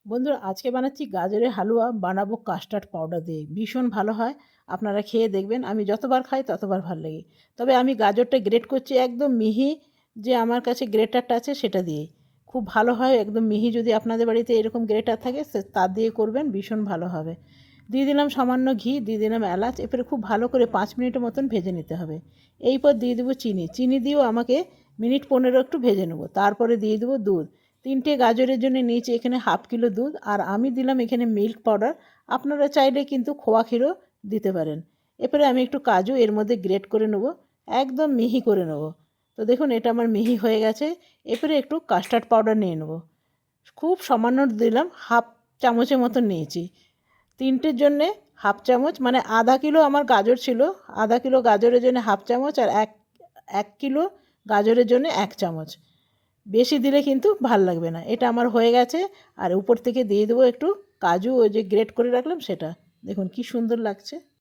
বন্ধুরা আজকে বানাচ্ছি গাজরের হালুয়া, বানাবো কাস্টার্ড পাউডার দিয়ে। ভীষণ ভালো হয়, আপনারা খেয়ে দেখবেন। আমি যতবার খাই ততবার ভাল লাগে। তবে আমি গাজরটা গ্রেট করছি একদম মিহি, যে আমার কাছে গ্রেটারটা আছে সেটা দিয়েই। খুব ভালো হয় একদম মিহি। যদি আপনাদের বাড়িতে এরকম গ্রেটার থাকে তা দিয়ে করবেন, ভীষণ ভালো হবে। দিয়ে দিলাম সামান্য ঘি, দিয়ে দিলাম এলাচ। এরপরে খুব ভালো করে 5 মিনিটের মতন ভেজে নিতে হবে। এরপর দিয়ে দেবো চিনি। চিনি দিয়েও আমাকে মিনিট 15 একটু ভেজে নেবো। তারপরে দিয়ে দেবো দুধ। 3টে গাজরের জন্য নিয়েছি এখানে 1/2 কিলো দুধ, আর আমি দিলাম এখানে মিল্ক পাউডার। আপনারা চাইলে কিন্তু খোয়া ক্ষীরও দিতে পারেন। এরপরে আমি একটু কাজু এর মধ্যে গ্রেট করে নেবো, একদম মিহি করে নেবো। তো দেখুন এটা আমার মিহি হয়ে গেছে। এরপরে একটু কাস্টার্ড পাউডার নিয়ে নেবো, খুব সামান্য দিলাম, 1/2 চামচের মতো নিয়েছি। 3টের জন্যে 1/2 চামচ, মানে আধা কিলো আমার গাজর ছিল। আধা কিলো গাজরের জন্য 1/2 চামচ, আর এক কিলো গাজরের জন্য 1 চামচ। বেশি দিলে কিন্তু ভাল লাগবে না। এটা আমার হয়ে গেছে। আর উপর থেকে দিয়ে দেবো একটু কাজু, ওই যে গ্রেট করে রাখলাম সেটা। দেখুন কি সুন্দর লাগছে।